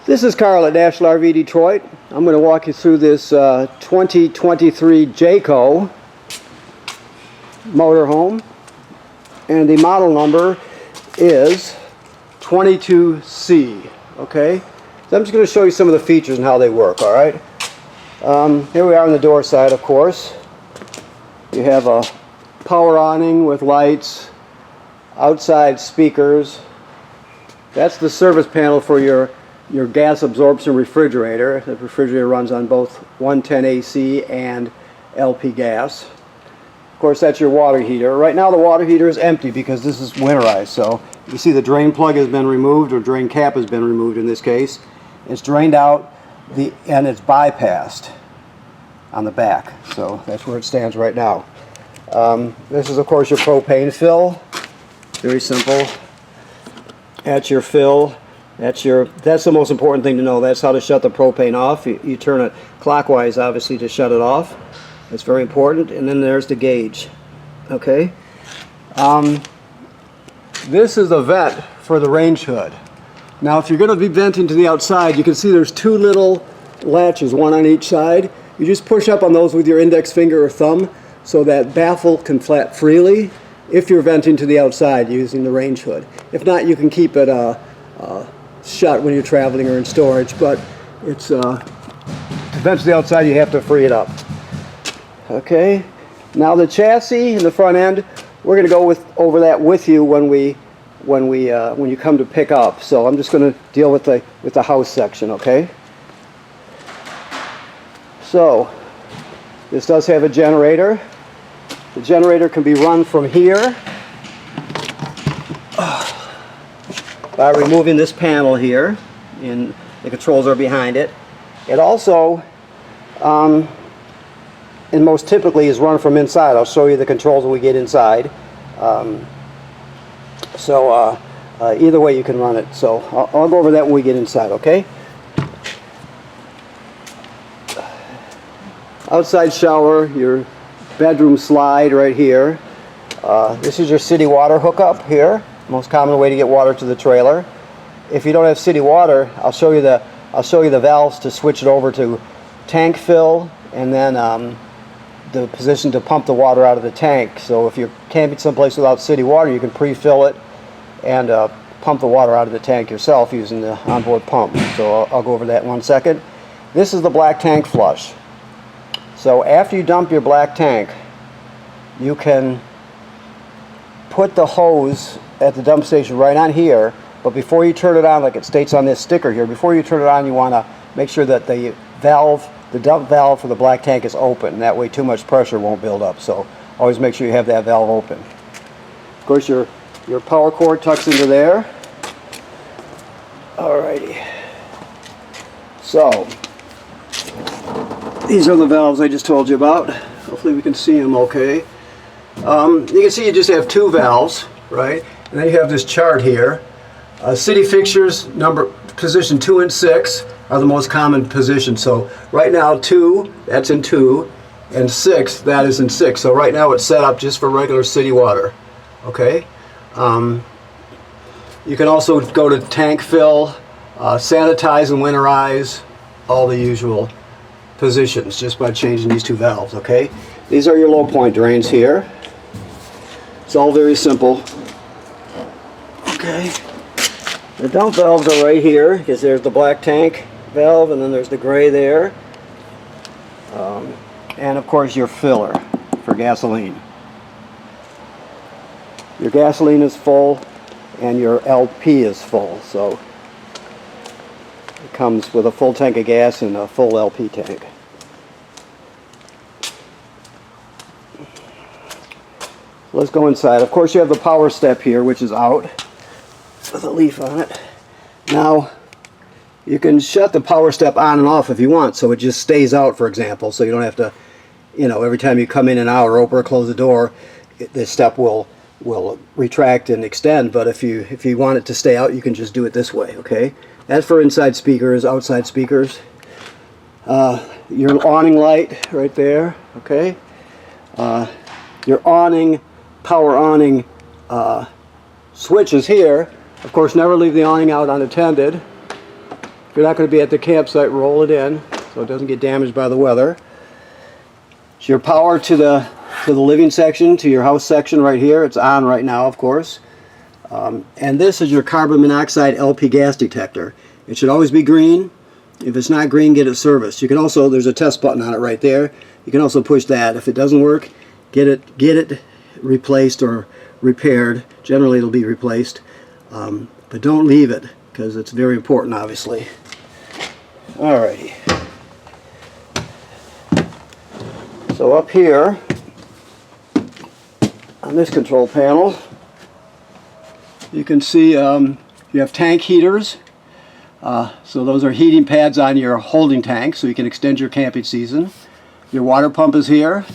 This is Carl at National RV Detroit. I'm going to walk you through this 2023 Jayco motorhome, and the model number is 22C. Okay, so I'm just going to show you some of the features and how they work. All right, here we are on the door side. Of course, you have a power awning with lights, outside speakers. That's the service panel for your gas absorption refrigerator. The refrigerator runs on both 110 AC and LP gas. Of course, that's your water heater. Right now the water heater is empty because this is winterized. So you see the drain plug has been removed, or drain cap has been removed in this case. It's drained out and it's bypassed on the back. So that's where it stands right now. This is of course your propane fill. Very simple. That's your fill. That's the most important thing to know. That's how to shut the propane off. You turn it clockwise, obviously, to shut it off. It's very important. And then there's the gauge. Okay. This is the vent for the range hood. Now, if you're going to be venting to the outside, you can see there's two little latches, one on each side. You just push up on those with your index finger or thumb so that baffle can flap freely if you're venting to the outside using the range hood. If not, you can keep it shut when you're traveling or in storage, but it's to vent to the outside you have to free it up. Okay, now the chassis and the front end, we're going to go over that with you when you come to pick up. So I'm just going to deal with the house section. Okay, so this does have a generator. The generator can be run from here by removing this panel here, and the controls are behind it. It also, and most typically, is run from inside. I'll show you the controls when we get inside. Either way you can run it. So I'll go over that when we get inside, okay? Outside shower, your bedroom slide right here. This is your city water hookup here. Most common way to get water to the trailer. If you don't have city water, I'll show you the valves to switch it over to tank fill, and then the position to pump the water out of the tank. So if you're camping someplace without city water, you can pre-fill it and pump the water out of the tank yourself using the onboard pump. So I'll go over that in 1 second. This is the black tank flush. So after you dump your black tank, you can put the hose at the dump station right on here, but before you turn it on, like it states on this sticker here, before you turn it on, you want to make sure that the dump valve for the black tank is open. That way too much pressure won't build up. So always make sure you have that valve open. Of course, your power cord tucks into there. Alrighty. So these are the valves I just told you about. Hopefully we can see them okay. You can see you just have two valves, right? And then you have this chart here. City fixtures, position 2 and 6 are the most common positions. So right now 2, that's in 2, and 6, that is in 6. So right now it's set up just for regular city water. Okay. You can also go to tank fill, sanitize and winterize, all the usual positions just by changing these two valves. Okay. These are your low point drains here. It's all very simple. Okay. The dump valves are right here, because there's the black tank valve, and then there's the gray there. And of course your filler for gasoline. Your gasoline is full and your LP is full, so it comes with a full tank of gas and a full LP tank. Let's go inside. Of course you have the power step here, which is out with a leaf on it. Now you can shut the power step on and off if you want, so it just stays out, for example, so you don't have to, every time you come in and out or open or close the door, the step will retract and extend. But if you want it to stay out, you can just do it this way. Okay, that's for inside speakers. Outside speakers, your awning light right there. Okay, your awning, power awning switch is here. Of course, never leave the awning out unattended. If you're not going to be at the campsite, roll it in so it doesn't get damaged by the weather. It's your power to the living section, to your house section right here. It's on right now, of course. And this is your carbon monoxide LP gas detector. It should always be green. If it's not green, get it serviced. You can also, there's a test button on it right there. You can also push that. If it doesn't work, get it replaced or repaired. Generally it'll be replaced. But don't leave it, because it's very important, obviously. Alrighty. So up here on this control panel, you can see you have tank heaters. So those are heating pads on your holding tank, so you can extend your camping season. Your water pump is here.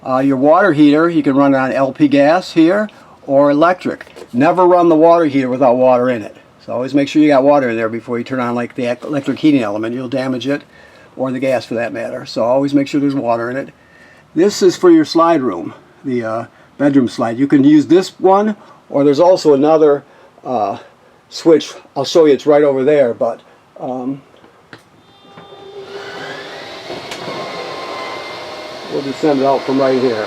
Your water heater, you can run it on LP gas here or electric. Never run the water heater without water in it. So always make sure you got water in there before you turn on like the electric heating element. You'll damage it, or the gas for that matter. So always make sure there's water in it. This is for your slide room, the bedroom slide. You can use this one, or there's also another switch. I'll show you, it's right over there, but we'll just send it out from right here.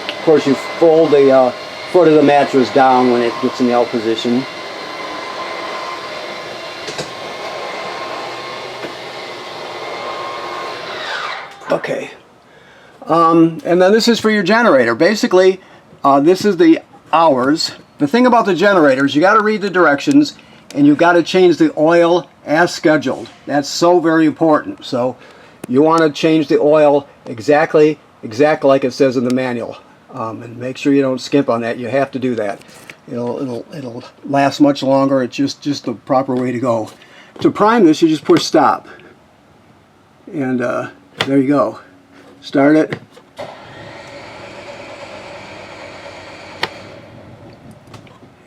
Of course, you fold the foot of the mattress down when it gets in the L position. Okay. And then this is for your generator. Basically, this is the hours. The thing about the generators, you got to read the directions, and you've got to change the oil as scheduled. That's so very important. So you want to change the oil exactly like it says in the manual, and make sure you don't skimp on that. You have to do that. It'll last much longer. It's just the proper way to go. To prime this, you just push stop, and there you go. Start it.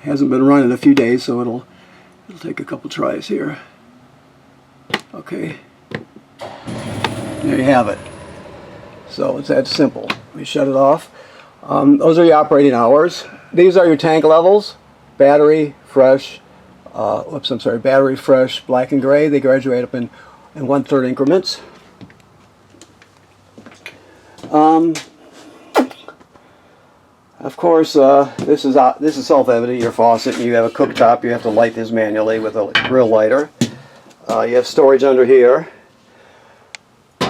Hasn't been running a few days, so it'll take a couple tries here. Okay. There you have it. So it's that simple. Let me shut it off. Those are your operating hours. These are your tank levels. Battery, fresh, battery, fresh, black and gray. They graduate up in 1/3 increments. Of course, this is self-evident. Your faucet, and you have a cooktop. You have to light this manually with a grill lighter. You have storage under here.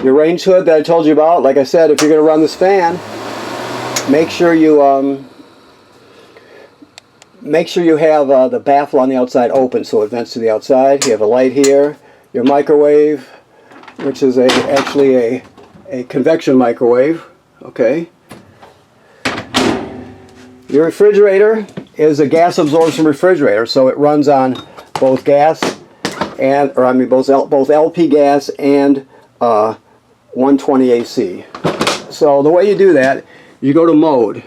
Your range hood that I told you about. Like I said, if you're going to run this fan, make sure you have the baffle on the outside open so it vents to the outside. You have a light here. Your microwave, which is actually a convection microwave. Okay. Your refrigerator is a gas absorption refrigerator, so it runs on both gas and, both LP gas and 120 AC. So the way you do that, you go to mode,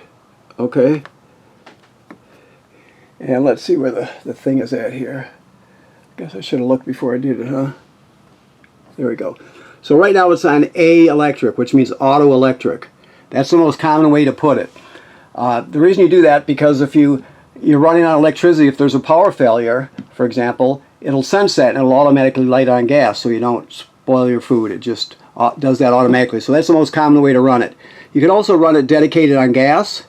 okay? And let's see where the thing is at here. Guess I should have looked before I did it, huh? There we go. So right now it's on A electric, which means auto electric. That's the most common way to put it. The reason you do that, because if you're running on electricity, if there's a power failure, for example, it'll sense that and it'll automatically light on gas so you don't spoil your food. It just does that automatically. So that's the most common way to run it. You can also run it dedicated on gas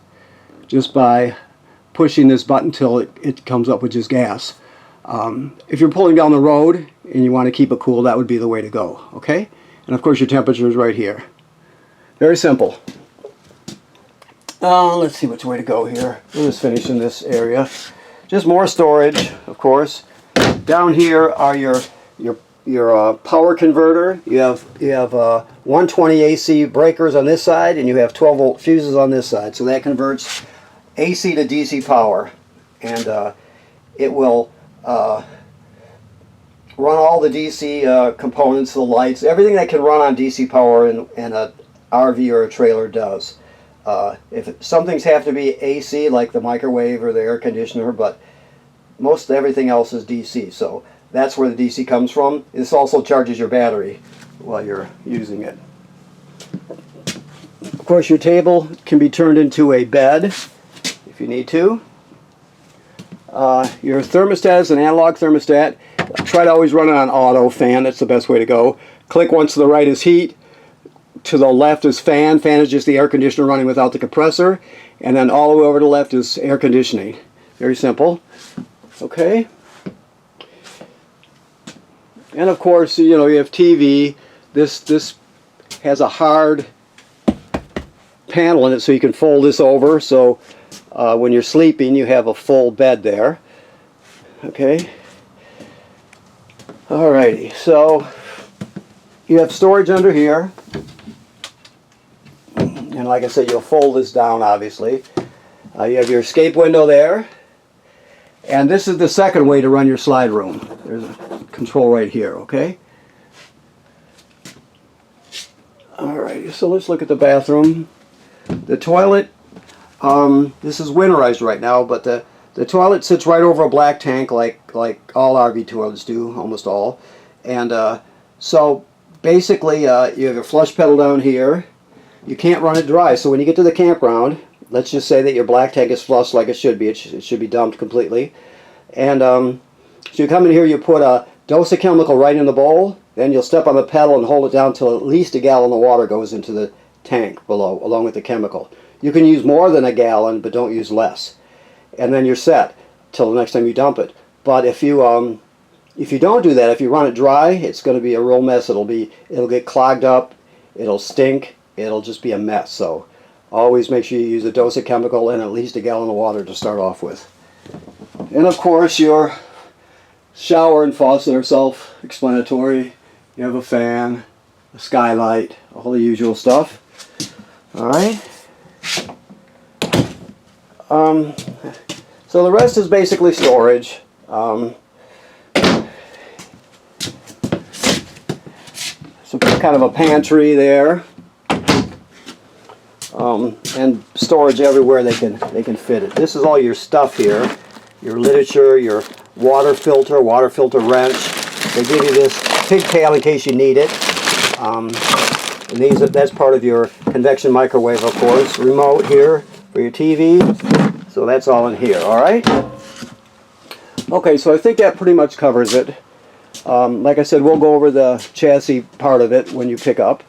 just by pushing this button till it comes up with just gas. If you're pulling down the road and you want to keep it cool, that would be the way to go. Okay? And of course your temperature is right here. Very simple. Let's see which way to go here. We'll just finish in this area. Just more storage, of course. Down here are your power converter. You have 120 AC breakers on this side, and you have 12-volt fuses on this side. So that converts AC to DC power, and it will run all the DC components, the lights, everything that can run on DC power in an RV or a trailer does. If some things have to be AC, like the microwave or the air conditioner, but most everything else is DC. So that's where the DC comes from. This also charges your battery while you're using it. Of course, your table can be turned into a bed if you need to. Your thermostat is an analog thermostat. Try to always run it on auto fan. That's the best way to go. Click once to the right is heat. To the left is fan. Fan is just the air conditioner running without the compressor. And then all the way over to the left is air conditioning. Very simple. Okay. And of course, you know, you have TV. This has a hard panel in it so you can fold this over. So when you're sleeping, you have a full bed there. Okay. Alrighty. So you have storage under here. And like I said, you'll fold this down, obviously. You have your escape window there. And this is the second way to run your slide room. There's a control right here, okay? Alright, so let's look at the bathroom. The toilet, this is winterized right now, but the toilet sits right over a black tank like all RV toilets do, almost all. And so basically you have your flush pedal down here. You can't run it dry, so when you get to the campground, let's just say that your black tank is flushed like it should be. It should be dumped completely. And so you come in here, you put a dose of chemical right in the bowl, then you'll step on the pedal and hold it down till at least a gallon of water goes into the tank below, along with the chemical. You can use more than a gallon, but don't use less. And then you're set till the next time you dump it. But if you don't do that, if you run it dry, it's going to be a real mess. It'll get clogged up, it'll stink, it'll just be a mess. So always make sure you use a dose of chemical and at least a gallon of water to start off with. And of course your shower and faucet are self-explanatory. You have a fan, a skylight, all the usual stuff. Alright. So the rest is basically storage. Some kind of a pantry there. And storage everywhere they can fit it. This is all your stuff here. Your literature, your water filter wrench. They give you this pigtail in case you need it. And that's part of your convection microwave, of course. Remote here for your TV. So that's all in here, alright? Okay, so I think that pretty much covers it. Like I said, we'll go over the chassis part of it when you pick up.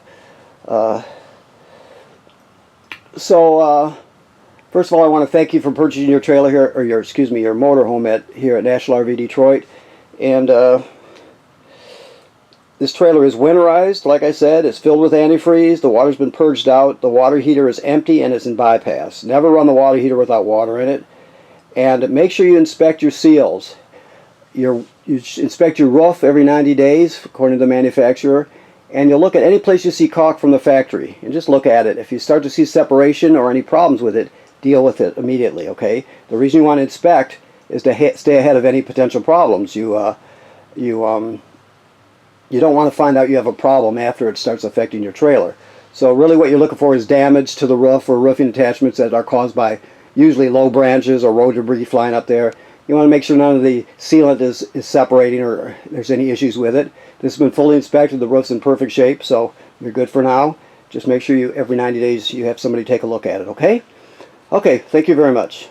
First of all, I want to thank you for purchasing your trailer here, or your motorhome here at National RV Detroit. And this trailer is winterized, like I said. It's filled with antifreeze. The water's been purged out. The water heater is empty and it's in bypass. Never run the water heater without water in it. And make sure you inspect your seals. You inspect your roof every 90 days, according to the manufacturer. And you'll look at any place you see caulk from the factory. And just look at it. If you start to see separation or any problems with it, deal with it immediately, okay? The reason you want to inspect is to stay ahead of any potential problems. You don't want to find out you have a problem after it starts affecting your trailer. So really what you're looking for is damage to the roof or roofing attachments that are caused by usually low branches or road debris flying up there. You want to make sure none of the sealant is separating or there's any issues with it. This has been fully inspected. The roof's in perfect shape, so you're good for now. Just make sure every 90 days you have somebody take a look at it, okay? Okay, thank you very much.